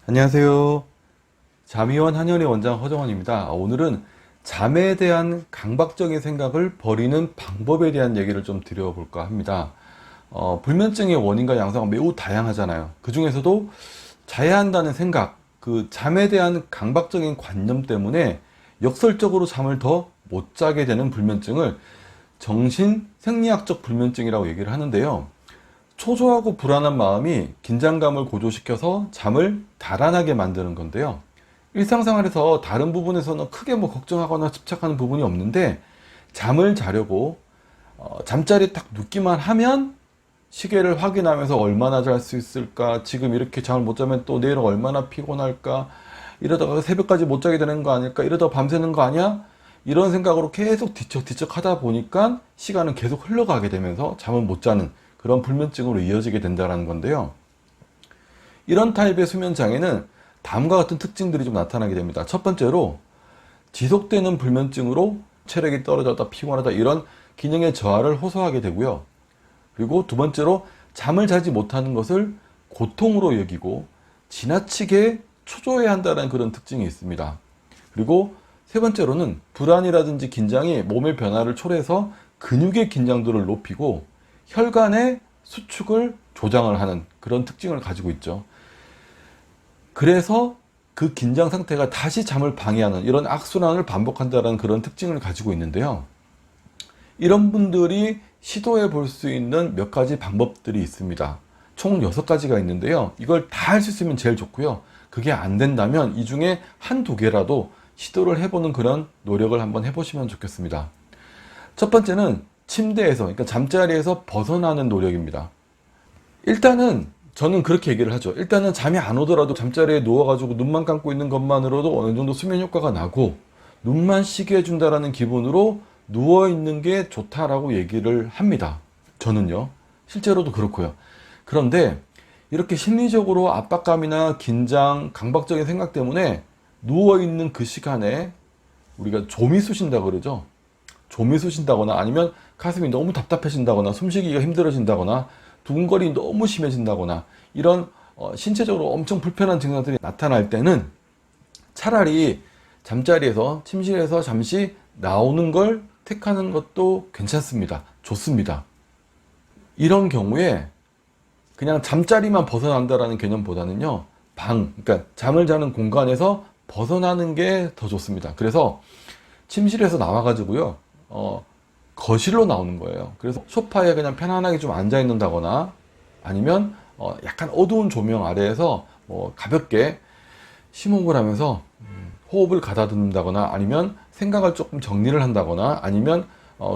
안녕하세요. 잠의원 한의원의 원장 허정원입니다. 오늘은 잠에 대한 강박적인 생각을 버리는 방법에 대한 얘기를 좀 드려볼까 합니다. 불면증의 원인과 양상은 매우 다양하잖아요. 그 중에서도 자야 한다는 생각, 그 잠에 대한 강박적인 관념 때문에 역설적으로 잠을 더 못 자게 되는 불면증을 정신 생리학적 불면증이라고 얘기를 하는데요. 초조하고 불안한 마음이 긴장감을 고조시켜서 잠을 달아나게 만드는 건데요. 일상생활에서 다른 부분에서는 크게 걱정하거나 집착하는 부분이 없는데 잠을 자려고 잠자리에 딱 눕기만 하면 시계를 확인하면서 얼마나 잘 수 있을까, 지금 이렇게 잠을 못 자면 또 내일은 얼마나 피곤할까, 이러다가 새벽까지 못 자게 되는 거 아닐까, 이러다가 밤새는 거 아니야, 이런 생각으로 계속 뒤척뒤척 하다 보니까 시간은 계속 흘러가게 되면서 잠을 못 자는 그런 불면증으로 이어지게 된다는 건데요. 이런 타입의 수면 장애는 다음과 같은 특징들이 좀 나타나게 됩니다. 첫 번째로 지속되는 불면증으로 체력이 떨어졌다, 피곤하다, 이런 기능의 저하를 호소하게 되고요. 그리고 두 번째로 잠을 자지 못하는 것을 고통으로 여기고 지나치게 초조해 한다는 그런 특징이 있습니다. 그리고 세 번째로는 불안이라든지 긴장이 몸의 변화를 초래해서 근육의 긴장도를 높이고 혈관의 수축을 조장을 하는 그런 특징을 가지고 있죠. 그래서 그 긴장 상태가 다시 잠을 방해하는 이런 악순환을 반복한다는 그런 특징을 가지고 있는데요. 이런 분들이 시도해 볼 수 있는 몇 가지 방법들이 있습니다. 총 6가지가 있는데요. 이걸 다 할 수 있으면 제일 좋고요. 그게 안 된다면 이 중에 한두 개라도 시도를 해보는 그런 노력을 한번 해보시면 좋겠습니다. 첫 번째는 침대에서, 그러니까 잠자리에서 벗어나는 노력입니다. 일단은 저는 그렇게 얘기를 하죠. 일단은 잠이 안 오더라도 잠자리에 누워가지고 눈만 감고 있는 것만으로도 어느 정도 수면 효과가 나고 눈만 쉬게 해준다라는 기분으로 누워있는 게 좋다라고 얘기를 합니다. 저는요. 실제로도 그렇고요. 그런데 이렇게 심리적으로 압박감이나 긴장, 강박적인 생각 때문에 누워있는 그 시간에 우리가 좀이 쑤신다 그러죠. 좀이 쑤신다거나 아니면 가슴이 너무 답답해진다거나 숨쉬기가 힘들어진다거나 두근거림이 너무 심해진다거나 이런 신체적으로 엄청 불편한 증상들이 나타날 때는 차라리 잠자리에서 침실에서 잠시 나오는 걸 택하는 것도 괜찮습니다. 좋습니다. 이런 경우에 그냥 잠자리만 벗어난다라는 개념보다는요, 그러니까 잠을 자는 공간에서 벗어나는 게 더 좋습니다. 그래서 침실에서 나와가지고요, 거실로 나오는 거예요. 그래서 소파에 그냥 편안하게 좀 앉아 있는다거나 아니면 약간 어두운 조명 아래에서 가볍게 심호흡을 하면서 호흡을 가다듬는다거나 아니면 생각을 조금 정리를 한다거나 아니면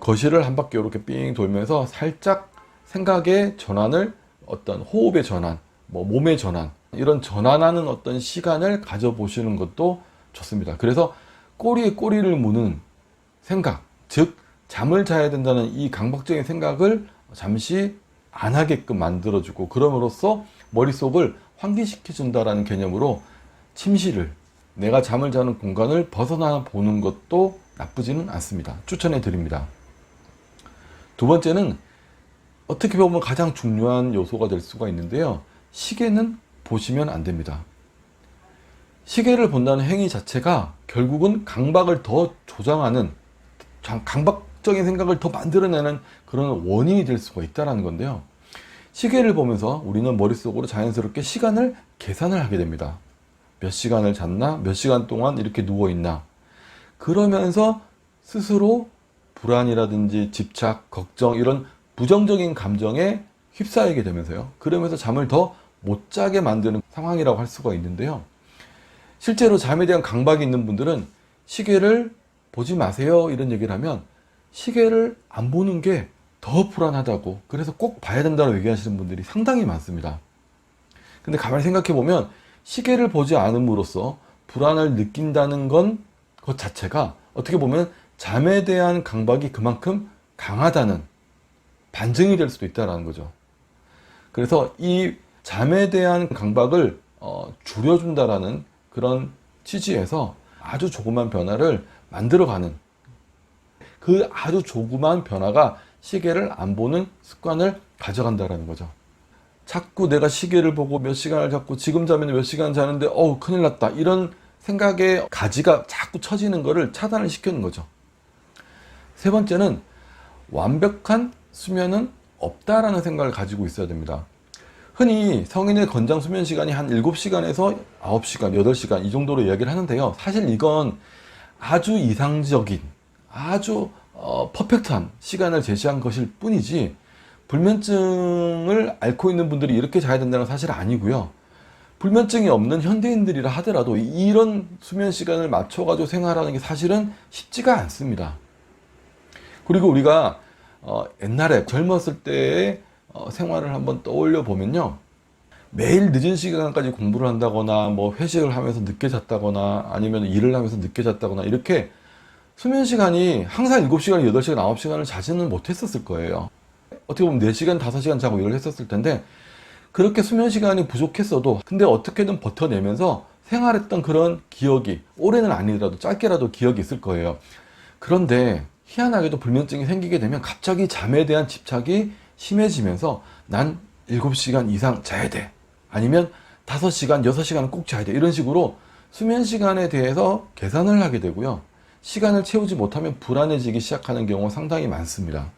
거실을 한 바퀴 이렇게 삥 돌면서 살짝 생각의 전환을, 어떤 호흡의 전환, 몸의 전환, 이런 전환하는 어떤 시간을 가져보시는 것도 좋습니다. 그래서 꼬리에 꼬리를 무는 생각, 즉 잠을 자야 된다는 이 강박적인 생각을 잠시 안 하게끔 만들어주고 그럼으로써 머릿속을 환기시켜준다라는 개념으로 침실을, 내가 잠을 자는 공간을 벗어나 보는 것도 나쁘지는 않습니다. 추천해 드립니다. 두 번째는 어떻게 보면 가장 중요한 요소가 될 수가 있는데요. 시계는 보시면 안 됩니다. 시계를 본다는 행위 자체가 결국은 강박을 더 조장하는, 강박적인 생각을 더 만들어내는 그런 원인이 될 수가 있다는 건데요. 시계를 보면서 우리는 머릿속으로 자연스럽게 시간을 계산을 하게 됩니다. 몇 시간을 잤나? 몇 시간 동안 이렇게 누워있나? 그러면서 스스로 불안이라든지 집착, 걱정, 이런 부정적인 감정에 휩싸이게 되면서요. 그러면서 잠을 더 못 자게 만드는 상황이라고 할 수가 있는데요. 실제로 잠에 대한 강박이 있는 분들은 시계를 보지 마세요 이런 얘기를 하면 시계를 안 보는 게 더 불안하다고, 그래서 꼭 봐야 된다고 얘기하시는 분들이 상당히 많습니다. 근데 가만히 생각해 보면 시계를 보지 않음으로써 불안을 느낀다는 것 자체가 어떻게 보면 잠에 대한 강박이 그만큼 강하다는 반증이 될 수도 있다는 거죠. 그래서 이 잠에 대한 강박을 줄여준다라는 그런 취지에서 아주 조그만 변화를 만들어가는, 그 아주 조그만 변화가 시계를 안 보는 습관을 가져간다라는 거죠. 자꾸 내가 시계를 보고 몇 시간을 잡고 지금 자면 몇 시간 자는데 큰일 났다, 이런 생각에 가지가 자꾸 처지는 거를 차단을 시키는 거죠. 세 번째는 완벽한 수면은 없다라는 생각을 가지고 있어야 됩니다. 흔히 성인의 건장 수면 시간이 한 7시간에서 9시간, 8시간 이 정도로 이야기를 하는데요. 사실 이건 아주 이상적인, 아주 퍼펙트한 시간을 제시한 것일 뿐이지, 불면증을 앓고 있는 분들이 이렇게 자야 된다는 사실 아니고요. 불면증이 없는 현대인들이라 하더라도 이런 수면 시간을 맞춰가지고 생활하는 게 사실은 쉽지가 않습니다. 그리고 우리가 옛날에 젊었을 때의 생활을 한번 떠올려 보면요, 매일 늦은 시간까지 공부를 한다거나 뭐 회식을 하면서 늦게 잤다거나 아니면 일을 하면서 늦게 잤다거나 이렇게 수면 시간이 항상 7시간, 8시간, 9시간을 자지는 못했었을 거예요. 어떻게 보면 4시간, 5시간 자고 일을 했었을 텐데, 그렇게 수면 시간이 부족했어도 근데 어떻게든 버텨내면서 생활했던 그런 기억이, 오래는 아니더라도 짧게라도 기억이 있을 거예요. 그런데 희한하게도 불면증이 생기게 되면 갑자기 잠에 대한 집착이 심해지면서 난 7시간 이상 자야 돼, 아니면 5시간, 6시간은 꼭 자야 돼, 이런 식으로 수면 시간에 대해서 계산을 하게 되고요. 시간을 채우지 못하면 불안해지기 시작하는 경우가 상당히 많습니다.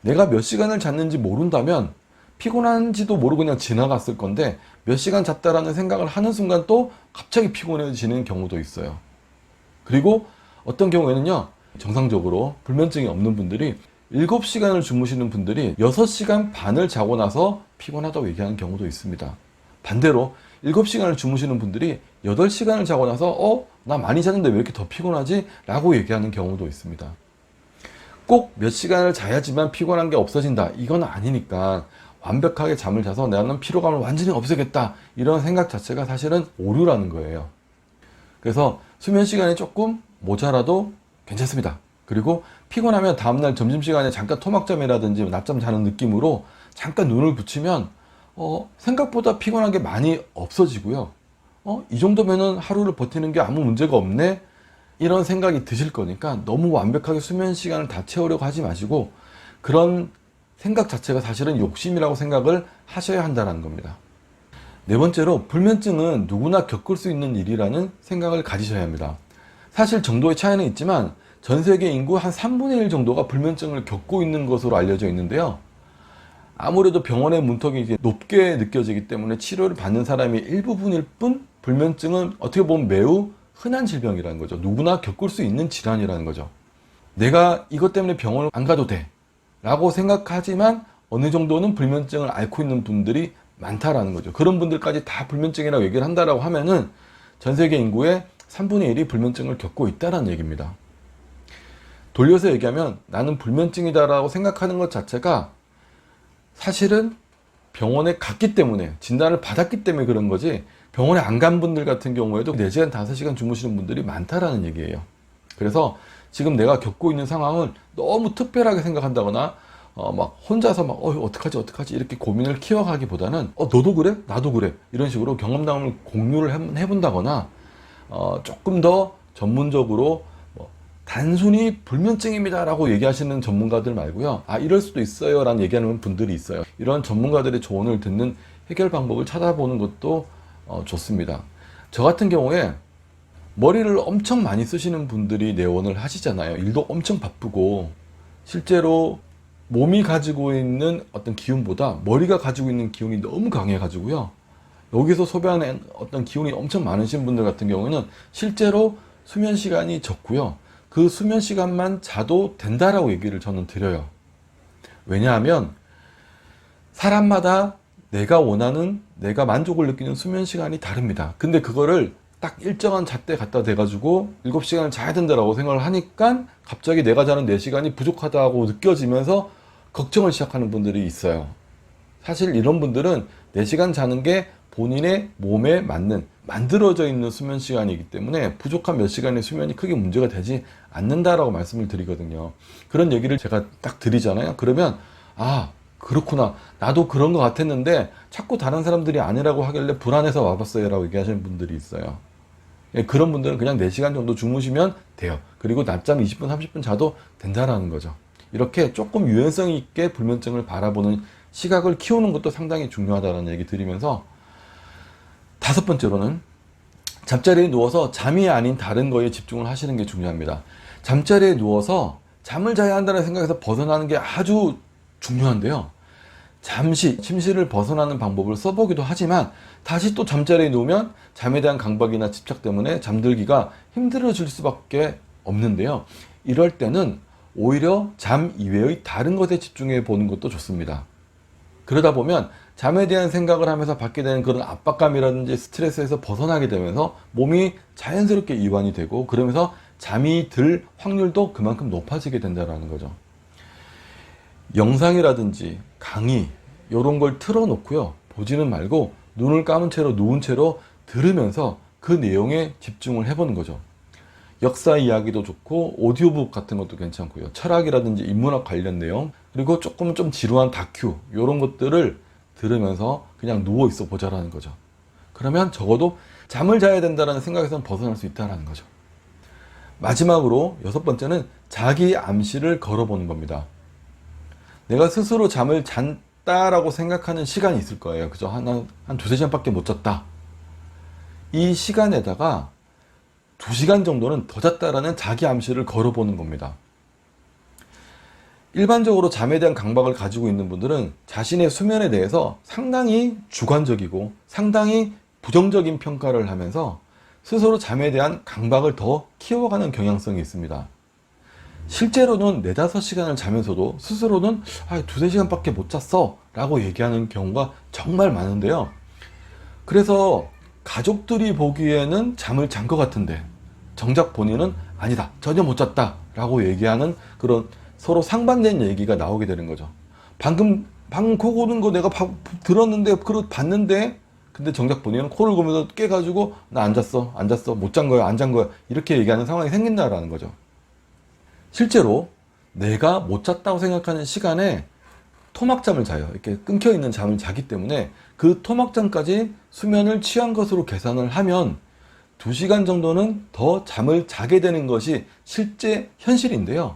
내가 몇 시간을 잤는지 모른다면 피곤한지도 모르고 그냥 지나갔을 건데, 몇 시간 잤다라는 생각을 하는 순간 또 갑자기 피곤해지는 경우도 있어요. 그리고 어떤 경우에는요, 정상적으로 불면증이 없는 분들이 7시간을 주무시는 분들이 6시간 반을 자고 나서 피곤하다고 얘기하는 경우도 있습니다. 반대로 7시간을 주무시는 분들이 8시간을 자고 나서 나 많이 잤는데 왜 이렇게 더 피곤하지? 라고 얘기하는 경우도 있습니다. 꼭 몇 시간을 자야지만 피곤한 게 없어진다, 이건 아니니까 완벽하게 잠을 자서 나는 피로감을 완전히 없애겠다, 이런 생각 자체가 사실은 오류라는 거예요. 그래서 수면 시간이 조금 모자라도 괜찮습니다. 그리고 피곤하면 다음날 점심시간에 잠깐 토막잠이라든지 낮잠 자는 느낌으로 잠깐 눈을 붙이면 생각보다 피곤한 게 많이 없어지고요. 이 정도면은 하루를 버티는 게 아무 문제가 없네, 이런 생각이 드실 거니까 너무 완벽하게 수면 시간을 다 채우려고 하지 마시고, 그런 생각 자체가 사실은 욕심이라고 생각을 하셔야 한다는 겁니다. 네 번째로, 불면증은 누구나 겪을 수 있는 일이라는 생각을 가지셔야 합니다. 사실 정도의 차이는 있지만 전 세계 인구 한 3분의 1 정도가 불면증을 겪고 있는 것으로 알려져 있는데요. 아무래도 병원의 문턱이 높게 느껴지기 때문에 치료를 받는 사람이 일부분일 뿐, 불면증은 어떻게 보면 매우 흔한 질병이라는 거죠. 누구나 겪을 수 있는 질환이라는 거죠. 내가 이것 때문에 병원을 안 가도 돼 라고 생각하지만 어느 정도는 불면증을 앓고 있는 분들이 많다라는 거죠. 그런 분들까지 다 불면증이라고 얘기를 한다라고 하면은 전 세계 인구의 3분의 1이 불면증을 겪고 있다는 얘기입니다. 돌려서 얘기하면 나는 불면증이다라고 생각하는 것 자체가 사실은 병원에 갔기 때문에, 진단을 받았기 때문에 그런 거지, 병원에 안 간 분들 같은 경우에도 4시간, 5시간 주무시는 분들이 많다라는 얘기예요. 그래서 지금 내가 겪고 있는 상황을 너무 특별하게 생각한다거나 막 혼자서 막 어떡하지 이렇게 고민을 키워가기보다는 너도 그래? 나도 그래? 이런 식으로 경험담을 공유를 해본다거나 조금 더 전문적으로 단순히 불면증입니다 라고 얘기하시는 전문가들 말고요, 이럴 수도 있어요 라는 얘기하는 분들이 있어요. 이런 전문가들의 조언을 듣는 해결 방법을 찾아보는 것도 좋습니다. 저 같은 경우에 머리를 엄청 많이 쓰시는 분들이 내원을 하시잖아요. 일도 엄청 바쁘고, 실제로 몸이 가지고 있는 어떤 기운보다 머리가 가지고 있는 기운이 너무 강해 가지고요, 여기서 소비하는 어떤 기운이 엄청 많으신 분들 같은 경우에는 실제로 수면 시간이 적고요, 그 수면 시간만 자도 된다라고 얘기를 저는 드려요. 왜냐하면 사람마다 내가 원하는, 내가 만족을 느끼는 수면 시간이 다릅니다. 근데 그거를 딱 일정한 잣대 갖다 대가지고 7시간을 자야 된다라고 생각을 하니까 갑자기 내가 자는 4시간이 부족하다고 느껴지면서 걱정을 시작하는 분들이 있어요. 사실 이런 분들은 4시간 자는 게 본인의 몸에 맞는, 만들어져 있는 수면 시간이기 때문에 부족한 몇 시간의 수면이 크게 문제가 되지 않는다라고 말씀을 드리거든요. 그런 얘기를 제가 딱 드리잖아요. 그러면 그렇구나, 나도 그런 것 같았는데 자꾸 다른 사람들이 아니라고 하길래 불안해서 와봤어요 라고 얘기하시는 분들이 있어요. 그런 분들은 그냥 4시간 정도 주무시면 돼요. 그리고 낮잠 20분, 30분 자도 된다라는 거죠. 이렇게 조금 유연성 있게 불면증을 바라보는 시각을 키우는 것도 상당히 중요하다는 얘기 드리면서, 다섯 번째로는 잠자리에 누워서 잠이 아닌 다른 거에 집중을 하시는 게 중요합니다. 잠자리에 누워서 잠을 자야 한다는 생각에서 벗어나는 게 아주 중요한데요. 잠시 침실을 벗어나는 방법을 써보기도 하지만 다시 또 잠자리에 누우면 잠에 대한 강박이나 집착 때문에 잠들기가 힘들어질 수밖에 없는데요. 이럴 때는 오히려 잠 이외의 다른 것에 집중해 보는 것도 좋습니다. 그러다 보면 잠에 대한 생각을 하면서 받게 되는 그런 압박감이라든지 스트레스에서 벗어나게 되면서 몸이 자연스럽게 이완이 되고, 그러면서 잠이 들 확률도 그만큼 높아지게 된다는 거죠. 영상이라든지 강의 이런 걸 틀어놓고요, 보지는 말고 눈을 감은 채로 누운 채로 들으면서 그 내용에 집중을 해보는 거죠. 역사 이야기도 좋고 오디오북 같은 것도 괜찮고요, 철학이라든지 인문학 관련 내용, 그리고 조금 좀 지루한 다큐 이런 것들을 들으면서 그냥 누워 있어 보자라는 거죠. 그러면 적어도 잠을 자야 된다는 생각에서는 벗어날 수 있다는 거죠. 마지막으로 여섯 번째는 자기 암시를 걸어보는 겁니다. 내가 스스로 잠을 잤다라고 생각하는 시간이 있을 거예요. 그죠? 한 두세 시간밖에 못 잤다. 이 시간에다가 2시간 정도는 더 잤다라는 자기 암시를 걸어보는 겁니다. 일반적으로 잠에 대한 강박을 가지고 있는 분들은 자신의 수면에 대해서 상당히 주관적이고 상당히 부정적인 평가를 하면서 스스로 잠에 대한 강박을 더 키워가는 경향성이 있습니다. 실제로는 4-5시간을 자면서도 스스로는 두세 시간밖에 못 잤어 라고 얘기하는 경우가 정말 많은데요. 그래서 가족들이 보기에는 잠을 잔 것 같은데 정작 본인은 아니다, 전혀 못 잤다 라고 얘기하는 그런 서로 상반된 얘기가 나오게 되는 거죠. 방금 코 고는 거 내가 들었는데, 봤는데, 근데 정작 본인은 코를 고면서 깨가지고 나 안 잤어, 못 잔 거야, 안 잔 거야, 이렇게 얘기하는 상황이 생긴다라는 거죠. 실제로 내가 못 잤다고 생각하는 시간에 토막잠을 자요. 이렇게 끊겨있는 잠을 자기 때문에 그 토막잠까지 수면을 취한 것으로 계산을 하면 2시간 정도는 더 잠을 자게 되는 것이 실제 현실인데요.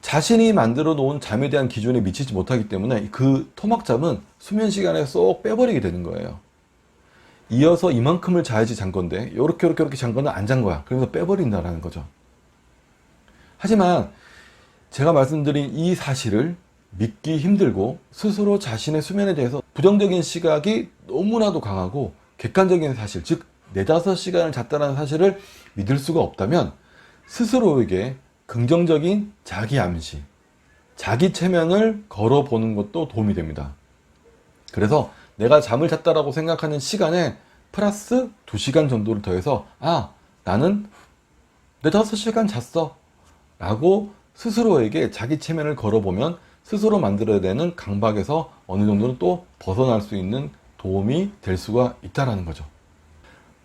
자신이 만들어 놓은 잠에 대한 기준에 미치지 못하기 때문에 그 토막잠은 수면 시간에 쏙 빼버리게 되는 거예요. 이어서 이만큼을 자야지 잔 건데 이렇게 잔 거는 안 잔 거야. 그러면서 빼버린다는 거죠. 하지만 제가 말씀드린 이 사실을 믿기 힘들고 스스로 자신의 수면에 대해서 부정적인 시각이 너무나도 강하고 객관적인 사실, 즉 4-5시간을 잤다는 사실을 믿을 수가 없다면 스스로에게 긍정적인 자기 암시, 자기 체면을 걸어보는 것도 도움이 됩니다. 그래서 내가 잠을 잤다라고 생각하는 시간에 플러스 2시간 정도를 더해서 나는 4-5시간 잤어 라고 스스로에게 자기 체면을 걸어보면 스스로 만들어내는 강박에서 어느 정도는 또 벗어날 수 있는 도움이 될 수가 있다는 거죠.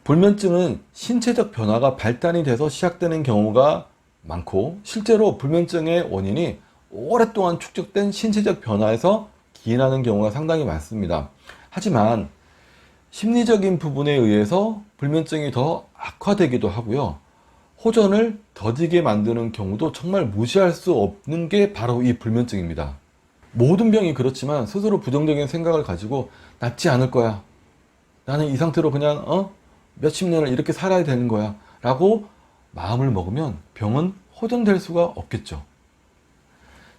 불면증은 신체적 변화가 발단이 돼서 시작되는 경우가 많고, 실제로 불면증의 원인이 오랫동안 축적된 신체적 변화에서 기인하는 경우가 상당히 많습니다. 하지만 심리적인 부분에 의해서 불면증이 더 악화되기도 하고요, 호전을 더디게 만드는 경우도 정말 무시할 수 없는 게 바로 이 불면증입니다. 모든 병이 그렇지만 스스로 부정적인 생각을 가지고 낫지 않을 거야, 나는 이 상태로 그냥 몇십 년을 이렇게 살아야 되는 거야 라고 마음을 먹으면 병은 호전될 수가 없겠죠.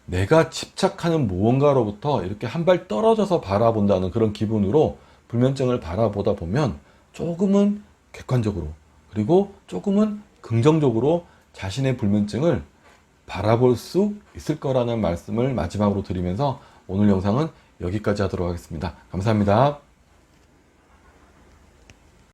내가 집착하는 무언가로부터 이렇게 한 발 떨어져서 바라본다는 그런 기분으로 불면증을 바라보다 보면 조금은 객관적으로, 그리고 조금은 긍정적으로 자신의 불면증을 바라볼 수 있을 거라는 말씀을 마지막으로 드리면서 오늘 영상은 여기까지 하도록 하겠습니다. 감사합니다.